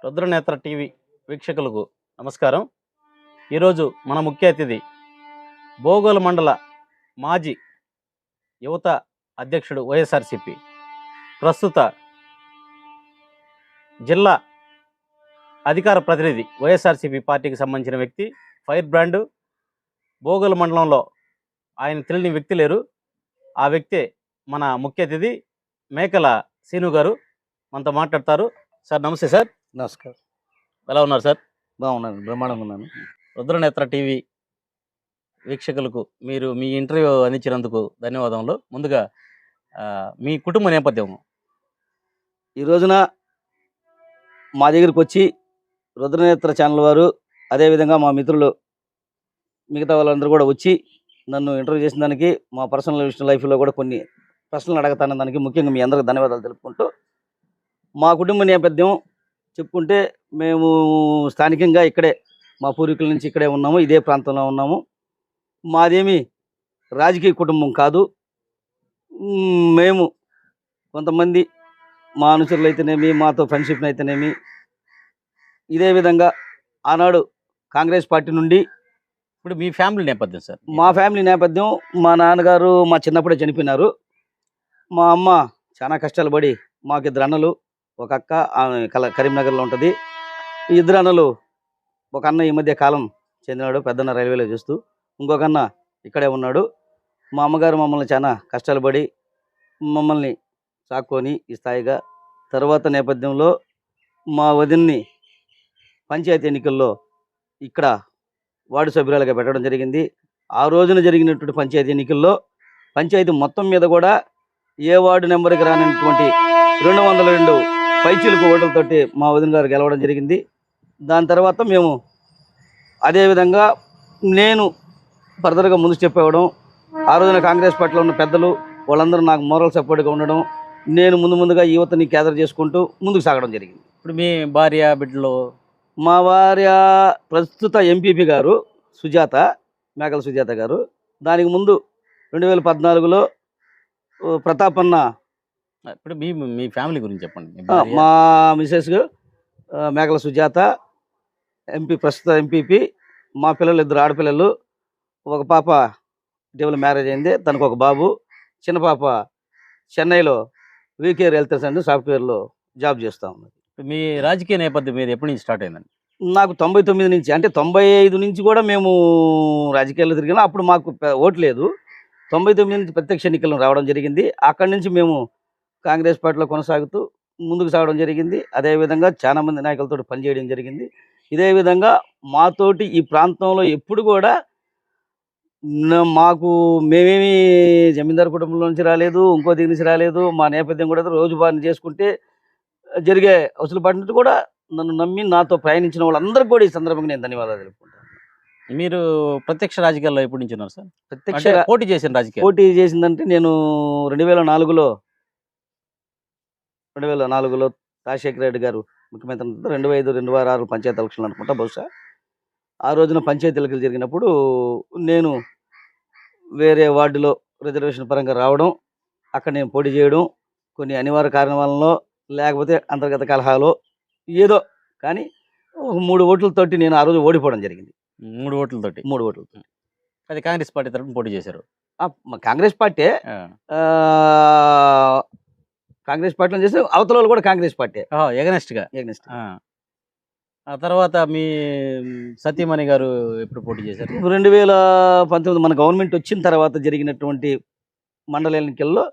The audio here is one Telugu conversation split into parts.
రుద్రనేత్ర టీవీ వీక్షకులకు నమస్కారం. ఈరోజు మన ముఖ్య అతిథి బోగోలు మండల మాజీ యువత అధ్యక్షుడు వైఎస్ఆర్సీపీ, ప్రస్తుత జిల్లా అధికార ప్రతినిధి వైఎస్ఆర్సీపీ పార్టీకి సంబంధించిన వ్యక్తి, ఫైర్ బ్రాండ్. బోగోలు మండలంలో ఆయన తెలియని వ్యక్తి లేరు. ఆ వ్యక్తే మన ముఖ్య అతిథి మేకల సీను గారు. మనతో మాట్లాడతారు. సార్ నమస్తే. సార్ నమస్కారం. ఎలా ఉన్నారు సార్? బాగున్నాను, బ్రహ్మాండంగా ఉన్నాను. రుద్రనేత్ర టీవీ వీక్షకులకు మీరు మీ ఇంటర్వ్యూ అందించినందుకు ధన్యవాదములు. ముందుగా మీ కుటుంబ నేపథ్యం. ఈ రోజున మా దగ్గరికి వచ్చి రుద్రనేత్ర ఛానల్ వారు, అదేవిధంగా మా మిత్రులు మిగతా వాళ్ళందరూ కూడా వచ్చి నన్ను ఇంటర్వ్యూ చేసిన దానికి, మా పర్సనల్ లైఫ్లో కూడా కొన్ని ప్రశ్నలు అడగతాను దానికి ముఖ్యంగా మీ అందరికి ధన్యవాదాలు తెలుపుకుంటూ, మా కుటుంబ నేపథ్యం చెప్పుకుంటే మేము స్థానికంగా ఇక్కడే మా పూర్వీకుల నుంచి ఇక్కడే ఉన్నాము, ఇదే ప్రాంతంలో ఉన్నాము. మాదేమి రాజకీయ కుటుంబం కాదు. మేము కొంతమంది మా అనుచరులు అయితేనేమి, మాతో ఫ్రెండ్షిప్ అయితేనేమి, ఇదే విధంగా ఆనాడు కాంగ్రెస్ పార్టీ నుండి. ఇప్పుడు మీ ఫ్యామిలీ నేపథ్యం సార్? మా ఫ్యామిలీ నేపథ్యం, మా నాన్నగారు మా చిన్నప్పుడే చనిపోయినారు. మా అమ్మ చాలా కష్టాలు పడి, మాకు ఇద్దరు అన్నలు, ఒక అక్క, ఆమె కరీంనగర్లో ఉంటుంది. ఈ ఇద్దరు అన్నలు, ఒక అన్న ఈ మధ్య కాలం చెందినాడు, పెద్దన్న రైల్వేలో చూస్తూ, ఇంకొక అన్న ఇక్కడే ఉన్నాడు. మా అమ్మగారు మమ్మల్ని చాలా కష్టాలు పడి మమ్మల్ని సాక్కొని ఈ స్థాయిగా, తర్వాత నేపథ్యంలో మా వదిన్ని పంచాయతీ ఎన్నికల్లో ఇక్కడ వార్డు సభ్యురాలుగా పెట్టడం జరిగింది. ఆ రోజున జరిగినటువంటి పంచాయతీ ఎన్నికల్లో పంచాయతీ మొత్తం మీద కూడా ఏ వార్డు నెంబర్కి రానటువంటి 202 పైచీలకు ఓట్లతోటి మా వదిన గారు గెలవడం జరిగింది. దాని తర్వాత మేము అదేవిధంగా నేను ఫర్దర్గా ముందు స్టెప్ ఇవ్వడం, ఆ రోజున కాంగ్రెస్ పార్టీలో ఉన్న పెద్దలు వాళ్ళందరూ నాకు మోరల్ సపోర్ట్గా ఉండడం, నేను ముందుగా యువతని గ్యాదర్ చేసుకుంటూ ముందుకు సాగడం జరిగింది. ఇప్పుడు మీ భార్య బిడ్డలు? మా భార్య ప్రస్తుత ఎంపీపీ గారు సుజాత, మేకల సుజాత గారు. దానికి ముందు 2014లో ప్రతాపన్న. ఇప్పుడు మీ ఫ్యామిలీ గురించి చెప్పండి. మా మిసెస్ మేకల సుజాత ప్రస్తుత ఎంపీపీ. మా పిల్లలు ఇద్దరు ఆడపిల్లలు, ఒక పాప ఇటీవల మ్యారేజ్ అయింది, తనకు ఒక బాబు. చిన్న పాప చెన్నైలో వీకేర్ హెల్త్ అండ్ సాఫ్ట్వేర్లో జాబ్ చేస్తూ ఉన్నది. మీ రాజకీయ నేపథ్యం మీద ఎప్పటి నుంచి స్టార్ట్ అయిందండి? నాకు 99 నుంచి, అంటే 95 నుంచి కూడా మేము రాజకీయాల్లో తిరిగినా. అప్పుడు మాకు ఓటు లేదు. 99 నుంచి ప్రత్యక్ష ఎన్నికలను రావడం జరిగింది. అక్కడి నుంచి మేము కాంగ్రెస్ పార్టీలో కొనసాగుతూ ముందుకు సాగడం జరిగింది. అదేవిధంగా చాలామంది నాయకులతో పనిచేయడం జరిగింది. ఇదే విధంగా మాతోటి ఈ ప్రాంతంలో ఎప్పుడు కూడా మాకు మేమేమి జమీందారు కుటుంబంలో నుంచి రాలేదు, ఇంకో దగ్గర నుంచి రాలేదు. మా నేపథ్యం కూడా రోజు పని చేసుకుంటే జరిగే అవసరం పడినట్టు కూడా నన్ను నమ్మి నాతో ప్రయాణించిన వాళ్ళందరికీ కూడా ఈ సందర్భంగా నేను ధన్యవాదాలు తెలుపుకుంటాను. మీరు ప్రత్యక్ష రాజకీయాల్లో ఎప్పటి నుంచి ఉన్నారు సార్? ప్రత్యక్ష పోటీ చేసిన రాజకీయ పోటీ చేసిందంటే నేను 2004లో రాజశేఖర రెడ్డి గారు ముఖ్యమంత్రి 2005, 2006 పంచాయతీ ఎలక్షన్లు అనుకుంటా బహుశా. ఆ రోజున పంచాయతీ ఎన్నికలు జరిగినప్పుడు నేను వేరే వార్డులో రిజర్వేషన్ పరంగా రావడం, అక్కడ నేను పోటీ చేయడం, కొన్ని అనివార్య కారణాలలో లేకపోతే అంతర్గత కలహాలో ఏదో కానీ 3 ఓట్లతోటి నేను ఆ రోజు ఓడిపోవడం జరిగింది. 3 ఓట్లతోటి? 3 ఓట్లతో. అది కాంగ్రెస్ పార్టీ తరఫున పోటీ చేశారు? కాంగ్రెస్ పార్టీ. కాంగ్రెస్ పార్టీలో చేస్తే అవతల వాళ్ళు కూడా కాంగ్రెస్ పార్టీ, ఎగనెస్ట్. ఆ తర్వాత మీ సతీమణి గారు ఎప్పుడు పోటీ చేశారు? 2019 మన గవర్నమెంట్ వచ్చిన తర్వాత జరిగినటువంటి మండల ఎన్నికల్లో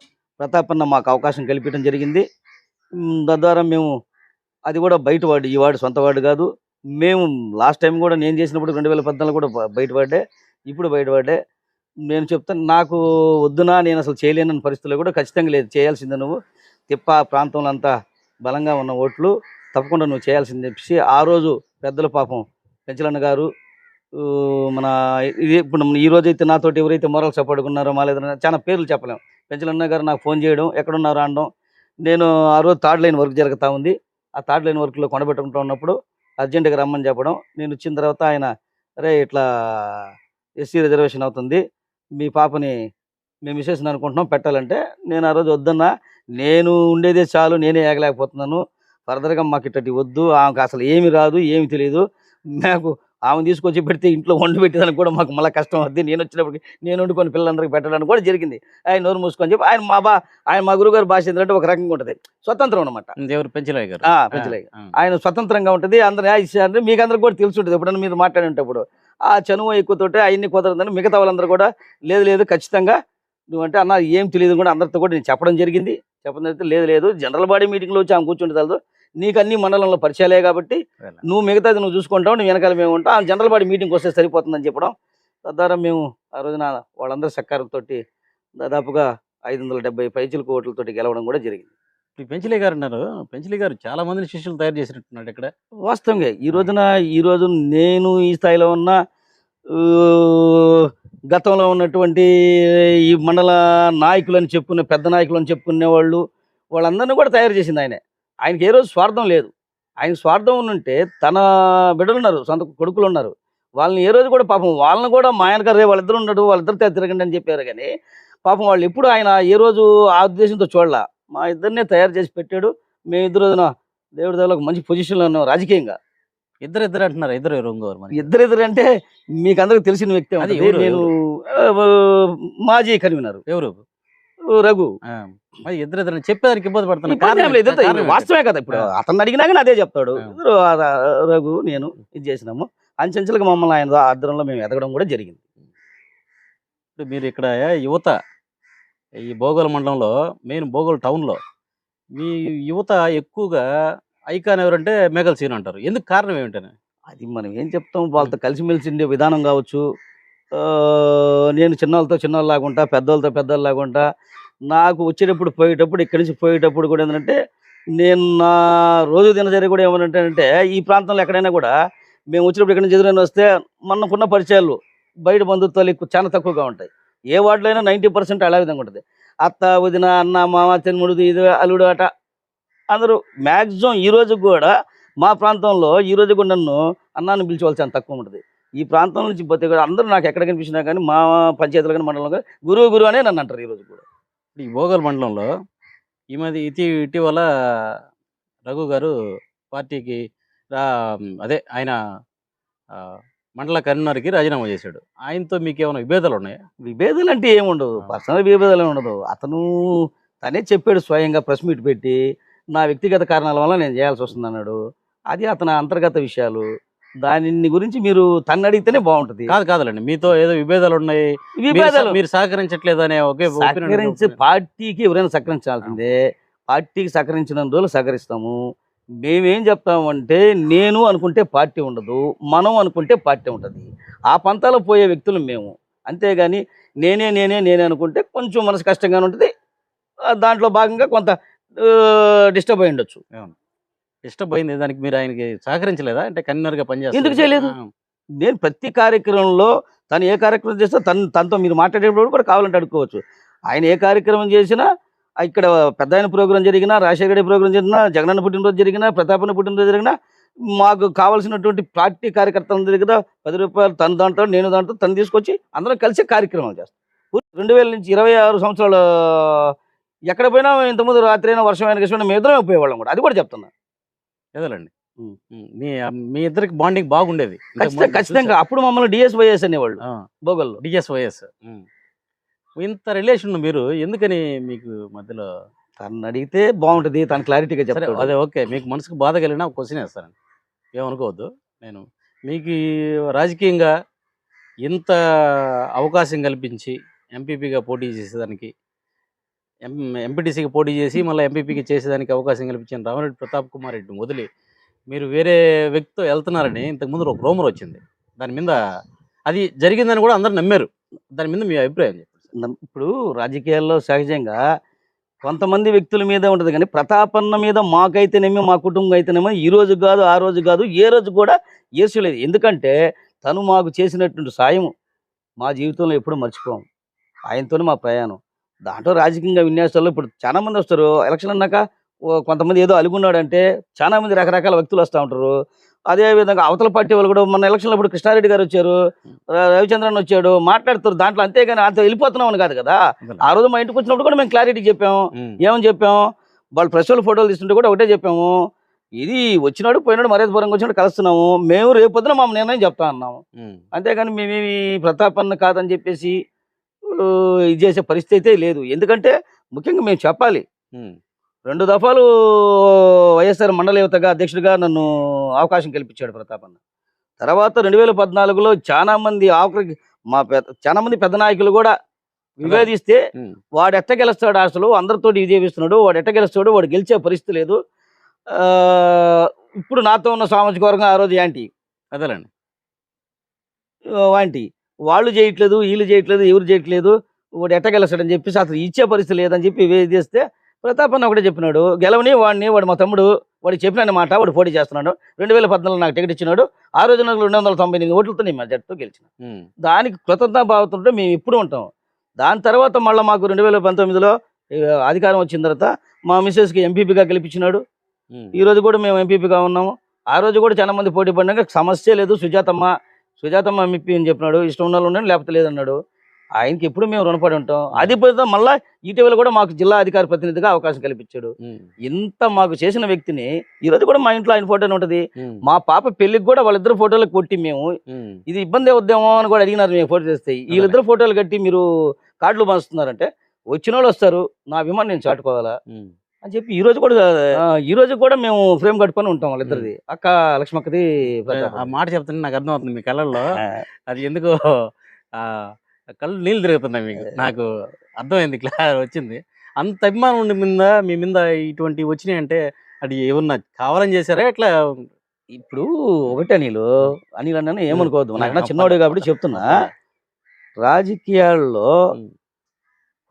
ప్రతాపన్న మాకు అవకాశం కల్పించడం జరిగింది. తద్వారా మేము, అది కూడా బయట వార్డు, ఈ వార్డు సొంత వార్డు కాదు. మేము లాస్ట్ టైం కూడా నేను చేసినప్పుడు 2014 కూడా బయట వార్డే, ఇప్పుడు బయట వార్డే. నేను చెప్తాను, నాకు వద్దునా, నేను అసలు చేయలేని పరిస్థితుల్లో కూడా ఖచ్చితంగా లేదు, చేయాల్సిందే నువ్వు, తిప్ప ప్రాంతంలో అంతా బలంగా ఉన్న ఓట్లు తప్పకుండా నువ్వు చేయాల్సింది చెప్పేసి ఆ రోజు పెద్దల పాపం పెంచలన్న గారు, మన ఇప్పుడు ఈ రోజైతే నాతోటి ఎవరైతే మోరల్ సపోర్ట్గా ఉన్నారో, మా లేదా చాలా పేర్లు చెప్పలేము, పెంచలన్న గారు నాకు ఫోన్ చేయడం, ఎక్కడున్నారో అనడం. నేను ఆ రోజు 3rd లైన్ వర్క్ జరుగుతూ ఉంది. ఆ 3rd లైన్ వర్క్లో కొండబెట్టుకుంటూ ఉన్నప్పుడు అర్జెంటుగా రమ్మని చెప్పడం. నేను వచ్చిన తర్వాత ఆయన, అరే ఇట్లా ఎస్సీ రిజర్వేషన్ అవుతుంది, మీ పాపని మేము మిసెస్ని అనుకుంటున్నాం పెట్టాలంటే, నేను ఆ రోజు వద్దన్నా, నేను ఉండేదే చాలు, నేనే ఏగలేకపోతున్నాను, ఫర్దర్గా మాకు ఇట్టటి వద్దు, ఆమెకు అసలు ఏమి రాదు, ఏమి తెలియదు, మాకు ఆమె తీసుకొచ్చి పెడితే ఇంట్లో వండి పెట్టేదానికి కూడా మాకు మళ్ళీ కష్టం అవుద్ది, నేను వచ్చినప్పటికి నేను వండుకొని పిల్లలందరికీ పెట్టడానికి కూడా జరిగింది. ఆయన నోరు మూసుకొని చెప్పి ఆయన మా గురుగారు భాష ఏంటంటే ఒక రకంగా ఉంటుంది, స్వతంత్రం అనమాట. దేవుడు పెంచలయ్య గారు పెంచలేక ఆయన స్వతంత్రంగా ఉంటుంది. అందరు ఇచ్చారంటే మీకు అందరికి కూడా తెలిసి ఉంటుంది, ఎప్పుడన్నా మీరు మాట్లాడేటప్పుడు ఆ చనువు ఎక్కువతోటే అవన్నీ కుదరదని మిగతా వాళ్ళందరూ కూడా లేదు ఖచ్చితంగా నువ్వంటే అన్న ఏం తెలియదు కూడా అందరితో కూడా నేను చెప్పడం జరిగింది. చెప్పడం అయితే లేదు జనరల్ బాడీ మీటింగ్లో వచ్చి ఆమె కూర్చుంటే చాలదు, నీకు అన్ని మండలంలో పరిచయాలే కాబట్టి నువ్వు మిగతాది నువ్వు చూసుకుంటావు, నువ్వు వెనకాల మేము ఉంటాం, ఆ జనరల్ బాడీ మీటింగ్కి వస్తే సరిపోతుందని చెప్పడం. తద్వారా మేము ఆ రోజున వాళ్ళందరూ సహకారంతో దాదాపుగా 570 పైచిలకు ఓట్లతోటి గెలవడం కూడా జరిగింది. ఇప్పుడు పెంచలయ్య గారు అన్నారు, పెంచలయ్య గారు చాలా మందిని శిష్యులు తయారు చేసినట్టున్నాడు ఇక్కడ. వాస్తవంగా ఈ రోజు నేను ఈ స్థాయిలో ఉన్న గతంలో ఉన్నటువంటి ఈ మండల నాయకులని చెప్పుకునే పెద్ద నాయకులని చెప్పుకునే వాళ్ళందరినీ కూడా తయారు చేసింది ఆయనే. ఆయనకి ఏ రోజు స్వార్థం లేదు. ఆయన స్వార్థం ఉంటే తన బిడ్డలు ఉన్నారు, సొంత కొడుకులు ఉన్నారు, వాళ్ళని ఏ రోజు కూడా పాపం వాళ్ళని కూడా మా ఆయన గారు వాళ్ళిద్దరు ఉన్నాడు వాళ్ళిద్దరితో తిరగండి అని చెప్పారు. కానీ పాపం వాళ్ళు ఎప్పుడు ఆయన ఏ రోజు ఆ ఉద్దేశంతో చూడలా, మా ఇద్దరినే తయారు చేసి పెట్టాడు. మేమిద్దరు దేవుడి దగ్గర ఒక మంచి పొజిషన్లో ఉన్నాం రాజకీయంగా. ఇద్దరు అంటున్నారు, ఇద్దరు ఇంకోరు మరి ఇద్దరు అంటే మీకు అందరికి తెలిసిన వ్యక్తి. అది అది నేను మాజీ కన్వీనర్ ఎవరు రఘు. మరి ఇద్దరు చెప్పేదానికి ఇబ్బంది ఇబ్బంది ఏం పడుతున్నారు. లేదు, ఇద్దరు వాస్తవమే కదా. ఇప్పుడు అతను అడిగినా కానీ అదే చెప్తాడు. ఇద్దరు రఘు నేను ఇది చేసినాము, అంచెంచెలుగా మమ్మల్ని ఆయన ఆధ్వర్యంలో మేము ఎదగడం కూడా జరిగింది. ఇప్పుడు మీరు ఇక్కడ యువత ఈ భోగోల మండలంలో మెయిన్ భోగోల్ టౌన్లో మీ యువత ఎక్కువగా ఐకాన్ ఎవరంటే మేఘల్ సీన్ అంటారు. ఎందుకు కారణం ఏమిటని? అది మనం ఏం చెప్తాం, వాళ్ళతో కలిసిమెలిసి ఉండే విధానం కావచ్చు. నేను చిన్నవాళ్ళతో చిన్నవాళ్ళలాగా ఉంటా, పెద్దవాళ్ళతో పెద్దవాళ్ళలాగా ఉంటా. నాకు వచ్చేటప్పుడు పోయేటప్పుడు ఇక్కడి నుంచి పోయేటప్పుడు కూడా ఏంటంటే నేను నా రోజు దినచర్య కూడా ఏమంటే ఈ ప్రాంతంలో ఎక్కడైనా కూడా మేము వచ్చినప్పుడు ఇక్కడి నుంచి ఎదురైనా వస్తే మనకున్న పరిచయాలు బయట బంధుత్వాలు ఎక్కువ చాలా తక్కువగా ఉంటాయి. ఏ వార్డులో అయినా 90% అలా విధంగా ఉంటుంది. అత్త వదిన అన్న మామ చెన్ముడు ఇది అల్లుడు అట అందరూ మ్యాక్సిమం ఈ రోజు కూడా మా ప్రాంతంలో ఈ రోజు కూడా నన్ను అన్నాన్ని పిలిచేవాళ్ళు చాలా తక్కువ ఉంటుంది. ఈ ప్రాంతం నుంచి పోతే కూడా అందరూ నాకు ఎక్కడ కనిపించినా కానీ మా పంచాయతీలు కానీ మండలంలో కానీ గురువు అనే నన్ను అంటారు ఈ రోజు కూడా. ఈ భోగోల్ మండలంలో ఇటీవల రఘు గారు పార్టీకి అదే ఆయన మండల కన్వీనర్కి రాజీనామా చేశాడు. ఆయనతో మీకు ఏమైనా విభేదాలు ఉన్నాయా? విభేదాలు అంటే ఏముండదు, పర్సనల్ విభేదాలు ఉండదు. తనే చెప్పాడు స్వయంగా ప్రెస్ మీట్ పెట్టి నా వ్యక్తిగత కారణాల వల్ల నేను చేయాల్సి వస్తుంది అన్నాడు. అది అతని అంతర్గత విషయాలు, దాని గురించి మీరు తన్ను అడిగితేనే బాగుంటుంది. కాదులేండి, మీతో ఏదో విభేదాలు ఉన్నాయి, మీరు సహకరించట్లేదు అనే ఒకే సహకరించే పార్టీకి ఎవరైనా సహకరించాల్సిందే. పార్టీకి సహకరించిన రోజులు సహకరిస్తాము. మేమేం చెప్తామంటే నేను అనుకుంటే పార్టీ ఉండదు, మనం అనుకుంటే పార్టీ ఉంటుంది. ఆ పంతాలో పోయే వ్యక్తులు మేము. అంతేగాని నేనే అనుకుంటే కొంచెం మనసు కష్టంగానే ఉంటుంది. దాంట్లో భాగంగా కొంత డిస్టర్బ్ అయి ఉండొచ్చు. డిస్టర్బ్ అయింది, దానికి మీరు ఆయనకి సహకరించలేదా? అంటే కన్వీనర్గా పనిచేస్తారు. ఎందుకు చేయలేదు? నేను ప్రతి కార్యక్రమంలో తను ఏ కార్యక్రమం చేస్తే తనతో మీరు మాట్లాడేటప్పుడు కూడా కావాలంటే అడుక్కోవచ్చు. ఆయన ఏ కార్యక్రమం చేసినా ఇక్కడ పెద్ద ఆయన ప్రోగ్రాం జరిగినా, రాజశేఖర రెడ్డి ప్రోగ్రాం జరిగినా, జగనన్న పుట్టినరోజు జరిగినా, ప్రతాపన్న పుట్టినరోజు జరిగినా మాకు కావాల్సినటువంటి పార్టీ కార్యకర్తల దగ్గర 10 రూపాయలు తను దాంట్లో నేను దాంట్లో తను తీసుకొచ్చి అందరం కలిసి కార్యక్రమాలు చేస్తాం. 2000 నుంచి 26 సంవత్సరాలు ఎక్కడ పోయినా ఇంతకుముందు రాత్రి అయినా వర్షం అయినా కృష్ణ మేము ఇద్దరమే పోయేవాళ్ళం కూడా. అది కూడా చెప్తున్నా. ఏదోలేండి, మీ ఇద్దరికి బాండింగ్ బాగుండేది ఖచ్చితంగా. అప్పుడు మమ్మల్ని డిఎస్వైఎస్ అనేవాళ్ళు భోగల్లో. డిఎస్వైఎస్ ఇంత రిలేషన్ మీరు ఎందుకని మీకు మధ్యలో? తను అడిగితే బాగుంటుంది, తను క్లారిటీగా చెప్తారు. అదే ఓకే, మీకు మనసుకు బాధ కలిగినా ఒక క్వశ్చన్ వేస్తానండి, ఏమనుకోవద్దు. నేను మీకు రాజకీయంగా ఇంత అవకాశం కల్పించి ఎంపీపీగా పోటీ చేసేదానికి, ఎంపీటీసీకి పోటీ చేసి మళ్ళీ ఎంపీపీకి చేసేదానికి అవకాశం కల్పించిన రామిరెడ్డి ప్రతాప్ కుమార్ రెడ్డిని వదిలి మీరు వేరే వ్యక్తితో వెళ్తున్నారని ఇంతకుముందు ఒక రూమర్ వచ్చింది. దాని మీద అది జరిగిందని కూడా అందరు నమ్మారు. దాని మీద మీ అభిప్రాయం చెప్పండి. ఇప్పుడు రాజకీయాల్లో సహజంగా కొంతమంది వ్యక్తుల మీద ఉంటుంది, కానీ ప్రతాపన్న మీద మాకైతేనేమో మా కుటుంబం అయితేనేమో ఈ రోజు కాదు ఆ రోజు కాదు ఏ రోజు కూడా ఏర్చలేదు. ఎందుకంటే తను మాకు చేసినటువంటి సాయం మా జీవితంలో ఎప్పుడు మర్చిపోం. ఆయనతోనే మా ప్రయాణం. దాంట్లో రాజకీయంగా విన్యాసాల్లో ఇప్పుడు చాలా మంది వస్తారు. ఎలక్షన్ అన్నాక కొంతమంది ఏదో అలుగున్నాడంటే చాలా మంది రకరకాల వ్యక్తులు వస్తూ ఉంటారు. అదేవిధంగా అవతల పార్టీ వాళ్ళు కూడా మొన్న ఎలక్షన్లో ఇప్పుడు కృష్ణారెడ్డి గారు వచ్చారు, రవిచంద్రన్ వచ్చాడు, మాట్లాడుతారు దాంట్లో. అంతేగాని అంత వెళ్ళిపోతున్నాం అని కాదు కదా. ఆ రోజు మా ఇంటికి వచ్చినప్పుడు కూడా మేము క్లారిటీ చెప్పాము. ఏమని చెప్పాము, వాళ్ళు ప్రెస్ వాళ్ళు ఫోటోలు తీస్తుంటే కూడా ఒకటే చెప్పాము, ఇది వచ్చినాడు పోయినాడు మర్యాదపూర్వకంగా వచ్చినాడు కలుస్తున్నాము, మేము రేపొద్దున మా నిర్ణయం చెప్తా అన్నాము. అంతేగాని మేమేమి ప్రతాపన్న కాదని చెప్పేసి ఇది చేసే పరిస్థితి అయితే లేదు. ఎందుకంటే ముఖ్యంగా మేము చెప్పాలి, 2 దఫాలు వైఎస్ఆర్ మండల యువతగా అధ్యక్షుడిగా నన్ను అవకాశం కల్పించాడు ప్రతాపన్న. తర్వాత 2014లో చాలా మంది ఆఖరికి చాలా మంది పెద్ద నాయకులు కూడా వివేదిస్తే వాడు ఎట్ట గెలుస్తాడు, అసలు అందరితోటి ఇది చేపిస్తున్నాడు, వాడు ఎట్ట గెలుస్తాడు, వాడు గెలిచే పరిస్థితి లేదు. ఇప్పుడు నాతో ఉన్న సామాజిక వర్గం ఆ రోజు యాంటీ అదేలేండి వాంటి వాళ్ళు చేయట్లేదు, వీళ్ళు చేయట్లేదు, ఎవరు చేయట్లేదు, వాడు ఎట్ట గెలుస్తాడని చెప్పేసి అసలు ఇచ్చే పరిస్థితి లేదని చెప్పి వివేదిస్తే ప్రతాపన్న ఒకటే చెప్పినాడు, గెలవని వాడిని, వాడు మా తమ్ముడు, వాడికి చెప్పిన మాట, వాడు పోటీ చేస్తున్నాడు. 2014 నాకు టికెట్ ఇచ్చినాడు. ఆ రోజు నాకు 298 ఓట్లతో నేను మెజార్టీతో గెలిచిన. దానికి కృతజ్ఞతా భావంతో మేము ఇప్పుడు ఉంటాం. దాని తర్వాత మళ్ళీ మాకు 2019లో అధికారం వచ్చిన తర్వాత మా మిస్సెస్కి ఎంపీపీగా గెలిపించినాడు. ఈ రోజు కూడా మేము ఎంపీపీగా ఉన్నాము. ఆ రోజు కూడా చాలా మంది పోటీ పడినాక సమస్య లేదు, సుజాతమ్మ ఎంపీ అని చెప్పినాడు, ఇష్టం ఉన్న వాళ్ళు ఉండండి లేకపోతే లేదన్నాడు. ఆయనకి ఎప్పుడు మేము రుణపడి ఉంటాం. అది పోతే మళ్ళీ ఇటీవల కూడా మాకు జిల్లా అధికార ప్రతినిధిగా అవకాశం కల్పించాడు. ఇంత మాకు చేసిన వ్యక్తిని ఈ రోజు కూడా మా ఇంట్లో ఆయన ఫోటోనే ఉంటది. మా పాప పెళ్లికి కూడా వాళ్ళిద్దరు ఫోటోలకు కొట్టి మేము ఇది ఇబ్బంది అవుద్దామో అని కూడా అడిగినారు. మేము ఫోటో చేస్తే వీళ్ళిద్దరు ఫోటోలు కట్టి మీరు కార్డులు పంచుతున్నారంటే వచ్చిన వాళ్ళు వస్తారు, నా అభిమానం నేను చాటుకోవాలా అని చెప్పి ఈ రోజు కూడా మేము ఫ్రేమ్ కట్టుకొని ఉంటాం వాళ్ళిద్దరిది, అక్క లక్ష్మక్కది. ఆ మాట చెప్తుంటే నాకు అర్థం అవుతుంది మీ కళ్ళల్లో అది ఎందుకో కళ్ళు నీళ్ళు తిరుగుతున్నాయి మీకు. నాకు అర్థమైంది, క్లియర్ వచ్చింది. అంత అభిమానం ఉండి మీ మీద ఇటువంటి వచ్చినాయి అంటే అది ఏమన్నా కావాలని చేశారా ఎట్లా? ఇప్పుడు ఒకటే అనిల్ అన్న ఏమనుకోవద్దు, నాకన్నా చిన్నవాడు కాబట్టి చెప్తున్నా. రాజకీయాల్లో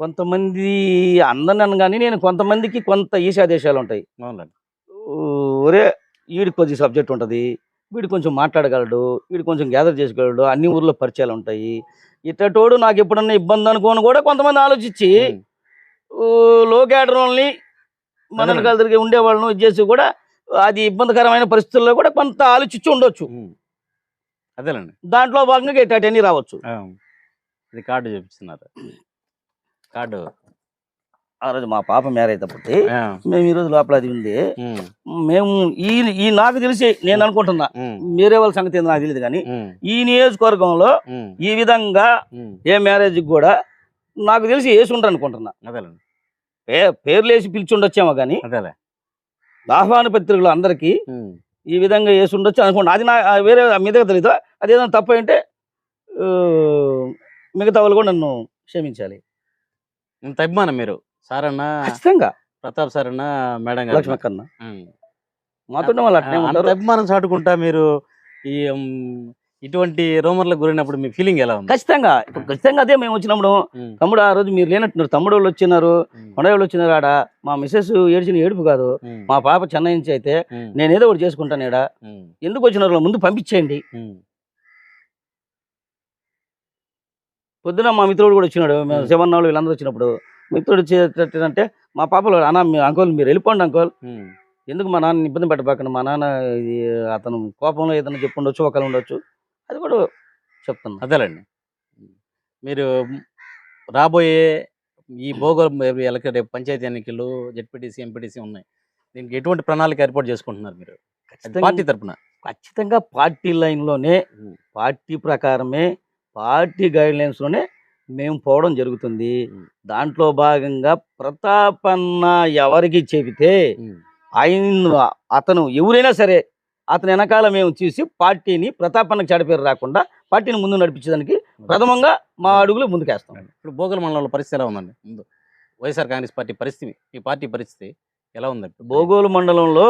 కొంతమంది అందనను కానీ నేను కొంతమందికి కొంత ఈశాదేశాలు ఉంటాయి. ఒరే వీడికి కొద్ది సబ్జెక్ట్ ఉంటుంది, వీడు కొంచెం మాట్లాడగలడు, వీడు కొంచెం గ్యాదర్ చేసుకోగలడు, అన్ని ఊర్లో పరిచయాలు ఉంటాయి. ఇట్టోడు నాకు ఎప్పుడన్నా ఇబ్బంది అనుకోని కూడా కొంతమంది ఆలోచించి లో క్యాడర్ వాళ్ళని మన కలిసి ఉండేవాళ్ళను ఇది చేసి కూడా అది ఇబ్బందికరమైన పరిస్థితుల్లో కూడా కొంత ఆలోచించి ఉండొచ్చు. అదేనండి, దాంట్లో భాగంగా ఇట్టని రావచ్చు. ఇది కార్డు చూపిస్తున్నారు. కార్డు ఆ రోజు మా పాప మ్యారేజ్ అప్పటి మేము ఈ రోజు లోపల అది ఉంది. మేము ఈ నాకు తెలిసి నేను అనుకుంటున్నా, వేరే వాళ్ళ సంగతి ఏందో నాకు తెలియదు కానీ ఈ నియోజకవర్గంలో ఈ విధంగా ఏ మ్యారేజ్ కూడా నాకు తెలిసి వేసి ఉంటారు అనుకుంటున్నా. పేర్లు వేసి పిలిచి ఉండొచ్చేమో కానీ ఆహ్వాన పత్రికలు అందరికి ఈ విధంగా వేసి ఉండొచ్చు అనుకుంటా. అది నా వేరే మీద తెలీదు. అదేదైనా తప్పు అంటే మిగతా వాళ్ళు కూడా నన్ను క్షమించాలి. ఇంత అభిమానం మీరు సార్ అన్న, ఖచ్చితంగా ప్రతాప్ సార్ అన్న, మేడం లక్ష్మక్కన్న మాతో వాళ్ళు అట్నే ఉంటారు. అభిమానం చాటుకుంటా మీరు ఈ ఇటువంటి రూమర్లకు గురైనప్పుడు మీ ఫీలింగ్ ఎలా ఉంది? ఖచ్చితంగా ఇప్పుడు ఖచ్చితంగా అదే. మేము వచ్చినప్పుడు తమ్ముడు ఆ రోజు మీరు లేనట్టున్నారు, తమ్ముడు వాళ్ళు వచ్చినారు, కొండ వాళ్ళు వచ్చినారు. ఆడ మా మిస్సెస్ ఏడ్చిన ఏడుపు కాదు, మా పాప చెన్నై నుంచి అయితే నేనేదో ఒకటి చేసుకుంటాను. ఈడ ఎందుకు వచ్చినారు ముందు పంపించేయండి. పొద్దున మా మిత్రుడు కూడా వచ్చినాడు, శివన్నాళ్ళు వీళ్ళందరూ వచ్చినప్పుడు మిత్రుడు అంటే మా పాపలు అన్న అంకుల్ మీరు వెళ్ళిపోండి అంకుల్, ఎందుకు మా నాన్న ఇబ్బంది పెట్టబాకండి, మా నాన్న అతను కోపంలో ఏదైనా చెప్పుండొచ్చు, ఒకరు ఉండొచ్చు, అది కూడా చెప్తాను. అదేలేండి, మీరు రాబోయే ఈ రేపు పంచాయతీ ఎన్నికలు, జెడ్పీటీసీ, ఎంపీటీసీ ఉన్నాయి, దీనికి ఎటువంటి ప్రణాళిక ఏర్పాటు చేసుకుంటున్నారు మీరు పార్టీ తరఫున? ఖచ్చితంగా పార్టీ లైన్లోనే, పార్టీ ప్రకారమే, పార్టీ గైడ్ లైన్స్లోనే మేము పోవడం జరుగుతుంది. దాంట్లో భాగంగా ప్రతాపన్న ఎవరికి చెబితే అతను ఎవరైనా సరే అతని వెనకాల మేము చూసి పార్టీని ప్రతాపన్నకు చెడపేరు రాకుండా పార్టీని ముందు నడిపించడానికి ప్రథమంగా మా అడుగులు ముందుకేస్తాం. ఇప్పుడు బోగల మండలంలో పరిస్థితి ఎలా ఉందండి? ముందు వైఎస్ఆర్ కాంగ్రెస్ పార్టీ పరిస్థితి, ఈ పార్టీ పరిస్థితి ఎలా ఉందండి? బోగోలు మండలంలో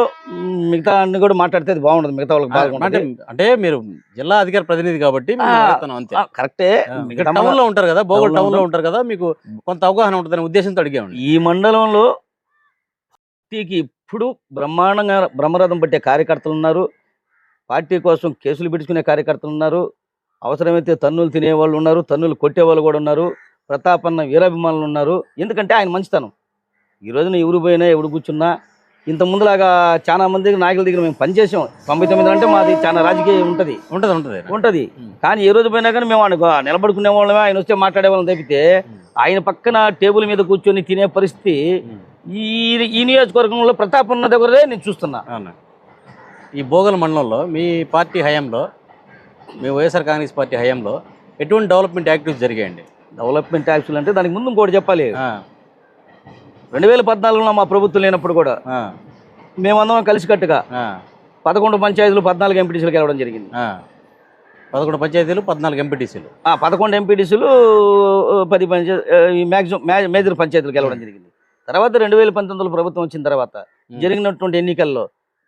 మిగతా అన్ని కూడా మాట్లాడితే అది బాగుండదు, మిగతా వాళ్ళకి బాగుంటుంది. అంటే మీరు జిల్లా అధికార ప్రతినిధి కాబట్టి కరెక్టే, టౌన్ లో ఉంటారు కదా, బోగోలు టౌన్ లో ఉంటారు కదా, మీకు కొంత అవగాహన ఉంటుందనే ఉద్దేశంతో అడిగాము. ఈ మండలంలో పార్టీకి ఇప్పుడు బ్రహ్మాండంగా బ్రహ్మరథం పట్టే కార్యకర్తలు ఉన్నారు, పార్టీ కోసం కేసులు పెట్టుకునే కార్యకర్తలు ఉన్నారు, అవసరమైతే తన్నులు తినేవాళ్ళు ఉన్నారు, తన్నులు కొట్టేవాళ్ళు కూడా ఉన్నారు, ప్రతాపన్న వీరాభిమానులు ఉన్నారు. ఎందుకంటే ఆయన మంచితనం. ఈ రోజున ఎవరు పోయినా ఎవడు కూర్చున్నా ఇంత ముందులాగా చాలా మంది నాయకుల దగ్గర మేము పనిచేసాం. 99 అంటే మాది చాలా రాజకీయం ఉంటుంది. కానీ ఏ రోజు పోయినా కానీ మేము నిలబడుకునే వాళ్ళమే, ఆయన వస్తే మాట్లాడే వాళ్ళని తప్పితే ఆయన పక్కన టేబుల్ మీద కూర్చొని తినే పరిస్థితి ఈ నియోజకవర్గంలో ప్రతాపన్న దగ్గరే నేను చూస్తున్నా. ఈ బోగల్ మండలంలో మీ పార్టీ హయాంలో, మీ వైఎస్ఆర్ కాంగ్రెస్ పార్టీ హయాంలో ఎటువంటి డెవలప్మెంట్ యాక్టివిటీస్ జరిగాయండి? డెవలప్మెంట్ యాక్చువల్ అంటే దానికి ముందు ఇంకోటి చెప్పాలి. ఆ, 2014లో మా ప్రభుత్వం లేనప్పుడు కూడా ఆ, మేమందరం కలిసికట్టుగా ఆ, 11 పంచాయతీలు 14 ఎంపీటీసీలకు వెళ్ళడం జరిగింది. ఆ. 11 పంచాయతీలు, 14 ఎంపీటీసీలు. 11 ఎంపీటీసీలు, 10 మ్యాక్సిమం మేజర్ పంచాయతీలకు వెళ్ళడం జరిగింది. తర్వాత 2019లో ప్రభుత్వం వచ్చిన తర్వాత జరిగినటువంటి ఎన్నికల్లో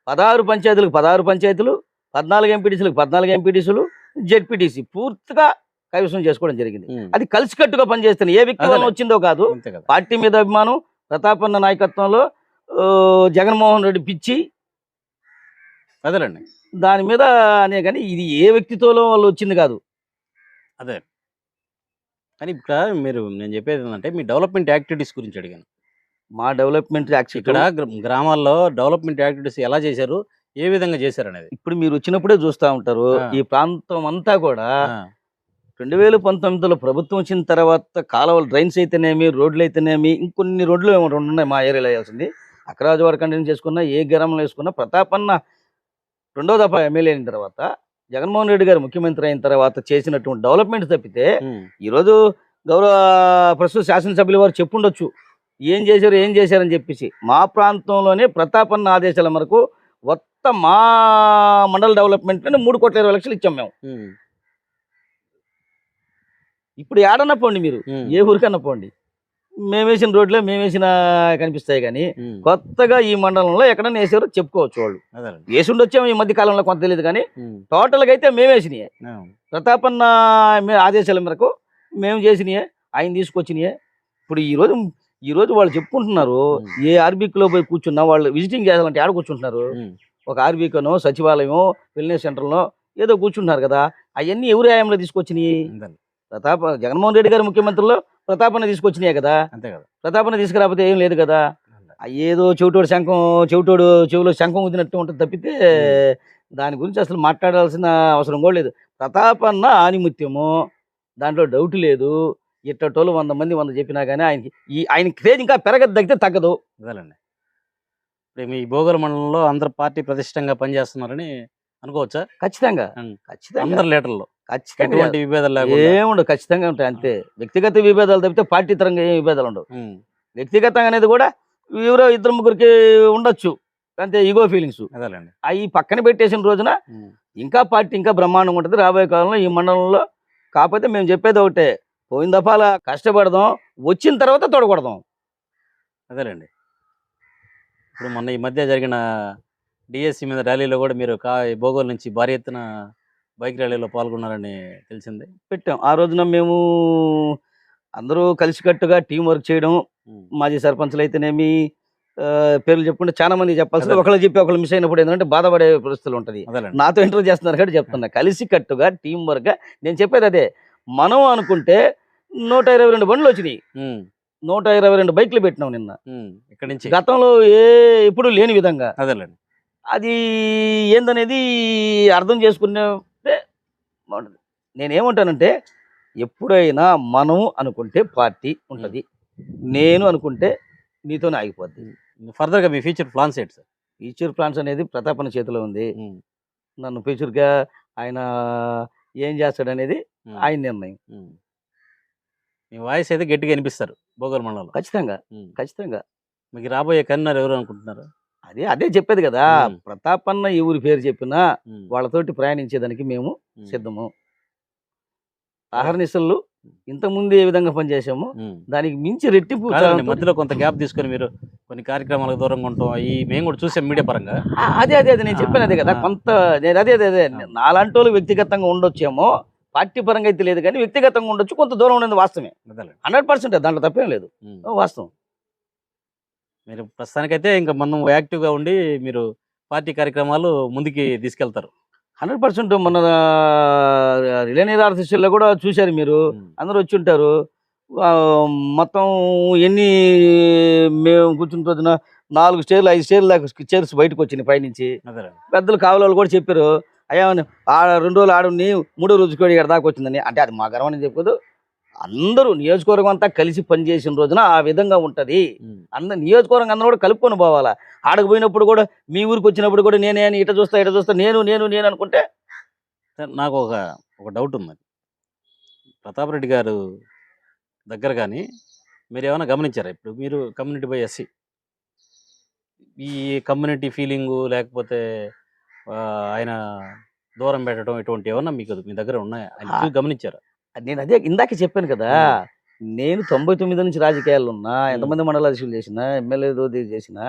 16 పంచాయతీలకు 16 పంచాయతీలు, 14 ఎంపీటీసీలకు 14 ఎంపీటీసీలు, జెడ్పీటీసీ పూర్తిగా కైవసం చేసుకోవడం జరిగింది. అది కలిసికట్టుగా పనిచేస్తుంది. ఏ వ్యక్తి వల్ల వచ్చిందో కాదు, అంతే కదా. పార్టీ మీద అభిమానం, ప్రతాపన్న నాయకత్వంలో జగన్మోహన్ రెడ్డి పిచ్చి, అదేనండి. దాని మీద అనే కానీ ఇది ఏ వ్యక్తితోలో వాళ్ళు వచ్చింది కాదు. అదే. కానీ ఇక్కడ నేను చెప్పేది ఏంటంటే మీ డెవలప్మెంట్ యాక్టివిటీస్ గురించి అడిగాను. మా డెవలప్మెంట్ ఇక్కడ గ్రామాల్లో డెవలప్మెంట్ యాక్టివిటీస్ ఎలా చేశారు, ఏ విధంగా చేశారు అనేది ఇప్పుడు మీరు వచ్చినప్పుడే చూస్తూ ఉంటారు. ఈ ప్రాంతం అంతా కూడా 2019లో ప్రభుత్వం వచ్చిన తర్వాత కాలువలు, డ్రైన్స్ అయితేనేమి, రోడ్లు అయితేనేమి, ఇంకొన్ని రోడ్లు రెండు ఉన్నాయి మా ఏరియాలో వేయాల్సింది. అక్కరాజువాడ కంటిన్యూ చేసుకున్నా, ఏ గ్రామంలో వేసుకున్నా, ప్రతాపన్న రెండో దఫా ఎమ్మెల్యే అయిన తర్వాత, జగన్మోహన్ రెడ్డి గారు ముఖ్యమంత్రి అయిన తర్వాత చేసినటువంటి డెవలప్మెంట్ తప్పితే ఈరోజు గౌరవ ప్రస్తుత శాసనసభ్యుల వారు చెప్పుండొచ్చు ఏం చేశారని చెప్పేసి. మా ప్రాంతంలోనే ప్రతాపన్న ఆదేశాల మేరకు మొత్తం మా మండల డెవలప్మెంట్లోనే 3,20,00,000 ఇచ్చాం మేము. ఇప్పుడు ఏడన్నా పోండి, మీరు ఏ ఊరికన్నా పోండి, మేము వేసిన రోడ్లే మేము వేసిన కనిపిస్తాయి. కానీ కొత్తగా ఈ మండలంలో ఎక్కడన్నా వేసారో చెప్పుకోవచ్చు. వాళ్ళు వేసి ఉండొచ్చాము ఈ మధ్య కాలంలో, కొంత తెలియదు. కానీ టోటల్గా అయితే మేము వేసినాయే, ప్రతాపన్న ఆదేశాల మేరకు మేము చేసినాయే, ఆయన తీసుకొచ్చినాయే. ఇప్పుడు ఈరోజు వాళ్ళు చెప్పుకుంటున్నారు, ఏ ఆర్బీక్లో పోయి కూర్చున్నా వాళ్ళు విజిటింగ్ చేయాలంటే ఆడ కూర్చుంటున్నారు. ఒక ఆర్బీకనో, సచివాలయమో, వెల్నెస్ సెంటర్లో ఏదో కూర్చుంటున్నారు కదా. అవన్నీ ఎవరి హయాంలో తీసుకొచ్చినాయి? జగన్మోహన్ రెడ్డి గారు ముఖ్యమంత్రిలో ప్రతాపన్న తీసుకొచ్చినాయి కదా. ప్రతాపన్న తీసుకురాకపోతే ఏం లేదు కదా. ఏదో చెవిలో శంఖం ఊదినట్టు ఉంటుంది తప్పితే దాని గురించి అసలు మాట్లాడాల్సిన అవసరం కూడా లేదు. ప్రతాపన్న ఆనిముత్యము, దాంట్లో డౌట్ లేదు. ఇట్టటోళ్ళు 100 మంది 100 చెప్పినా కానీ ఆయన క్రేజ్ ఇంకా తగ్గితే తగ్గదు. అదేనండి. ఇప్పుడు మీ బోగల్ మండలంలో అందరు పార్టీ ప్రతిష్టంగా పనిచేస్తున్నారని అనుకోవచ్చా? ఖచ్చితంగా. అందరు లీటర్లు ఖచ్చితంగా ఎటువంటి విభేదాలు లేకుండా ఏముండవు, ఖచ్చితంగా ఉంటాయి. అంతే, వ్యక్తిగత విభేదాలు తప్పితే పార్టీ తరంగా ఏం విభేదాలు ఉండవు. వ్యక్తిగతంగా అనేది కూడా ఎవరో 2-3 ఉండొచ్చు, అంతే, ఈగో ఫీలింగ్స్. అవి పక్కన పెట్టేసిన రోజున ఇంకా పార్టీ ఇంకా బ్రహ్మాండంగా ఉంటుంది రాబోయే కాలంలో ఈ మండలంలో. కాకపోతే మేము చెప్పేది ఒకటే, పోయిన దఫాల కష్టపడదాం, వచ్చిన తర్వాత తోడకూడదాం. అదేలేండి. ఇప్పుడు మొన్న ఈ మధ్య జరిగిన డిఎస్సి మీద ర్యాలీలో కూడా మీరు బోగోల్ నుంచి భారీ ఎత్తున బైక్ ర్యాలీలో పాల్గొన్నారని తెలిసింది. పెట్టాం ఆ రోజున మేము అందరూ కలిసికట్టుగా టీం వర్క్ చేయడం. మాజీ సర్పంచ్లు అయితేనేమి, పేర్లు చెప్పుకుంటే చాలా మంది చెప్పాల్సింది, ఒకళ్ళు చెప్పి ఒకళ్ళు మిస్ అయినప్పుడు ఏంటంటే బాధపడే పరిస్థితులు ఉంటుంది. నాతో ఇంటర్వ్యూ చేస్తున్నారు కాబట్టి చెప్తున్నా, కలిసికట్టుగా టీం వర్క్ గా. నేను చెప్పేది అదే, మనం అనుకుంటే 122 బండ్లు వచ్చినాయి, 122 బైక్లు పెట్టినాం నిన్న ఇక్కడ నుంచి. గతంలో ఎప్పుడు లేని విధంగా. అది ఏందనేది అర్థం చేసుకునే బాగుంటుంది. నేనేమంటానంటే, ఎప్పుడైనా మనం అనుకుంటే పార్టీ ఉంటుంది, నేను అనుకుంటే నీతోనే ఆగిపోద్ది. ఫర్దర్గా మీ ఫ్యూచర్ ప్లాన్స్ ఏంటి సార్? ఫ్యూచర్ ప్లాన్స్ అనేది ప్రతాపన్న చేతిలో ఉంది. నన్ను ఫ్యూచర్గా ఆయన ఏం చేస్తాడనేది ఆయన నిర్ణయం. మీ వాయిస్ అయితే గట్టిగా వినిపిస్తారు బోగల్ మండలంలో. ఖచ్చితంగా. మీకు రాబోయే కన్నున్నారు ఎవరు అనుకుంటున్నారు? అదే చెప్పేది కదా, ప్రతాపన్న ఎవరి పేరు చెప్పినా వాళ్ళతోటి ప్రయాణించేదానికి మేము సిద్ధము. ఆహర్నిశలు ఇంతకుముందు ఏ విధంగా పనిచేసామో దానికి మించి రెట్టింపు. మధ్యలో కొంత గ్యాప్ తీసుకొని మీరు కొన్ని కార్యక్రమాలకు దూరంగా ఉంటాం, మేము కూడా చూసాం మీడియా పరంగా. అదే నేను చెప్పాను అదే కదా, కొంత అదే నాలాంటి వాళ్ళు వ్యక్తిగతంగా ఉండొచ్చేమో, పార్టీ పరంగా అయితే లేదు కానీ వ్యక్తిగతంగా ఉండొచ్చు, కొంత దూరం ఉండేది వాస్తవమే. 100% దాంట్లో తప్పేం లేదు, వాస్తవం. మీరు ప్రస్తుతానికైతే ఇంకా మనం యాక్టివ్గా ఉండి మీరు పార్టీ కార్యక్రమాలు ముందుకి తీసుకెళ్తారు. 100%. మన రిలయన్స్ ఆర్టిస్టుల్లో కూడా చూశారు మీరు, అందరూ వచ్చి ఉంటారు. మొత్తం ఎన్ని మేము కూర్చున్న రోజున 4 స్టేర్లు 5 స్టేర్లు దాకా చైర్స్ బయటకు వచ్చినాయి పైనుంచి. పెద్దలు కావాలి కూడా చెప్పారు, అయ్యా 2 రోజులు ఆడుని 3వ రోజు కూడా ఇక్కడ దాకా వచ్చిందని. అంటే అది మా గర్వం అని చెప్పదు, అందరూ నియోజకవర్గం అంతా కలిసి పనిచేసిన రోజున ఆ విధంగా ఉంటది. నియోజకవర్గం అందరూ కూడా కలుపుకొని పోవాలా. ఆడకు పోయినప్పుడు కూడా మీ ఊరికి వచ్చినప్పుడు కూడా నేనే అని ఇట చూస్తా నేను నేను నేను అనుకుంటే సార్ నాకు ఒక డౌట్ ఉంది. ప్రతాప్ రెడ్డి గారు దగ్గర కానీ మీరు ఏమైనా గమనించారా? ఇప్పుడు మీరు కమ్యూనిటీ బై ఎస్సీ, ఈ కమ్యూనిటీ ఫీలింగు లేకపోతే ఆయన దూరం పెట్టడం ఇటువంటి ఏమన్నా మీకు మీ దగ్గర ఉన్నాయా? ఆయన చూసి గమనించారా? నేను అదే ఇందాక చెప్పాను కదా, నేను 99 నుంచి రాజకీయాల్లో ఉన్నా, ఎంతమంది మండల అధ్యక్షులు చేసినా, ఎమ్మెల్యే చేసినా,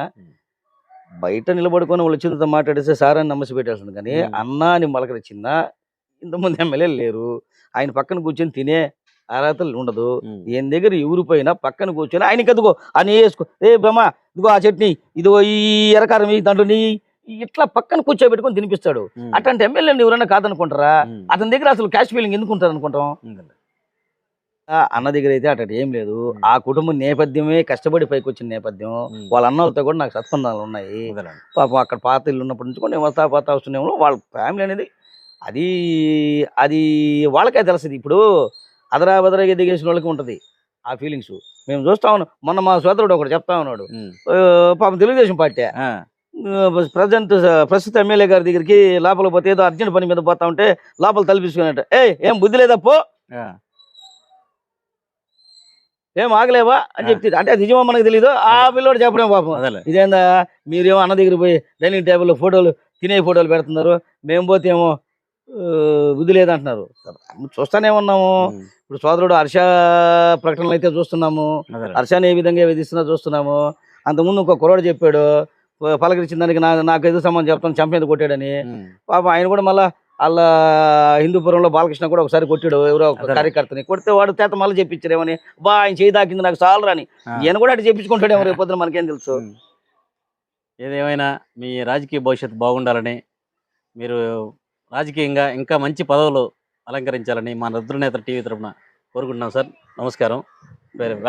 బయట నిలబడుకొని వాళ్ళ చేతులతో మాట్లాడేస్తే సార్ అని నమ్మసి పెట్టాల్సింది. కానీ అన్నా అని మొలకరిచ్చిందా ఇంతమంది ఎమ్మెల్యేలు లేరు. ఆయన పక్కన కూర్చొని తినే అర్హతలు ఉండదు. ఈయన దగ్గర ఎవరు పోయినా పక్కన కూర్చొని ఆయనకి ఎదుగో అని వేసుకో, ఏ బ్రహ్మ ఇదిగో ఆ చట్నీ, ఇదిగో ఈ ఎరకారం దాంట్లో నీ ఇట్లా పక్కన కూర్చోబెట్టుకొని తినిపిస్తాడు. అట్లాంటి ఎమ్మెల్యేని ఎవరైనా కాదనుకుంటారా? అతని దగ్గర అసలు క్యాష్ ఫీలింగ్ ఎందుకు ఉంటారు అనుకుంటాం? అన్న దగ్గర అయితే అటు ఏం లేదు. ఆ కుటుంబం నేపథ్యమే కష్టపడి పైకి వచ్చిన నేపథ్యం. వాళ్ళ అన్నలతో కూడా నాకు సత్సంధాలు ఉన్నాయి. పాపం అక్కడ పాత ఇల్లు ఉన్నప్పటి నుంచి కూడా నేను వస్తా వస్తున్నాము. వాళ్ళ ఫ్యామిలీ అనేది అది అది వాళ్ళకే తెలుస్తుంది. ఇప్పుడు అదరాబదరాగా దిగేసిన వాళ్ళకి ఉంటుంది ఆ ఫీలింగ్స్. మేము చూస్తా ఉన్నాం. మొన్న మా సోదరుడు ఒకటి చెప్తా ఉన్నాడు, పాపం తెలుగుదేశం పార్టీ ప్రస్తుత ఎమ్మెల్యే గారి దగ్గరికి లోపల పోతే ఏదో అర్జెంట్ పని మీద పోతా ఉంటే లోపల తలపించుకున్నట్టు, ఏం బుద్ధి లేదా పో, ఏం ఆగలేవా అని చెప్తే, అంటే అది నిజమో మనకు తెలీదు. ఆ పిల్లోడు చెప్పడం పాపం ఇదేందా మీరేమో అన్న దగ్గర పోయి డైనింగ్ టేబుల్లో ఫోటోలు తినే ఫోటోలు పెడుతున్నారు, మేము పోతే ఏమో బుద్ధి లేదంటున్నారు. చూస్తానే ఉన్నాము. ఇప్పుడు సోదరుడు హర్ష ప్రకటనలు అయితే చూస్తున్నాము, హర్షాన్ని ఏ విధంగా విధిస్తున్నా చూస్తున్నాము. అంతకుముందు ఇంకో కుర్రాడు చెప్పాడు, పలకరించిన దానికి నాకు ఎదురు సంబంధం చెప్తాను చంపేది కొట్టాడని. పాపం ఆయన కూడా మళ్ళా వాళ్ళ హిందూపురంలో బాలకృష్ణ కూడా ఒకసారి కొట్టాడు ఎవరో ఒక కార్యకర్తని. కొడితే వాడు చేత మళ్ళీ చెప్పించాడేమని, ఆయన చేయి దాకింది నాకు చాలు రాని, ఈయన కూడా అటు చెప్పించుకుంటాడేమో రేపు పొద్దున, మనకేం తెలుసు. ఏదేమైనా మీ రాజకీయ భవిష్యత్తు బాగుండాలని, మీరు రాజకీయంగా ఇంకా మంచి పదవులు అలంకరించాలని మా రుద్రనేత్ర టీవీ తరఫున కోరుకుంటున్నాం సార్. నమస్కారం.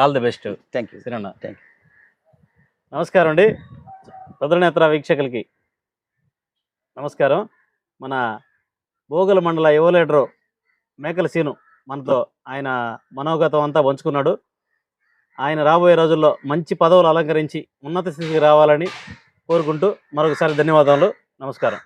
All the best. Thank you Shriranna. Thank you. నమస్కారం అండి రుద్రనేత్ర వీక్షకులకి నమస్కారం. మన బోగల మండల యువ లీడరు మేకల సీను మనతో ఆయన మనోగతం అంతా పంచుకున్నాడు. ఆయన రాబోయే రోజుల్లో మంచి పదవులు అలంకరించి ఉన్నత స్థితికి రావాలని కోరుకుంటూ మరొకసారి ధన్యవాదాలు. నమస్కారం.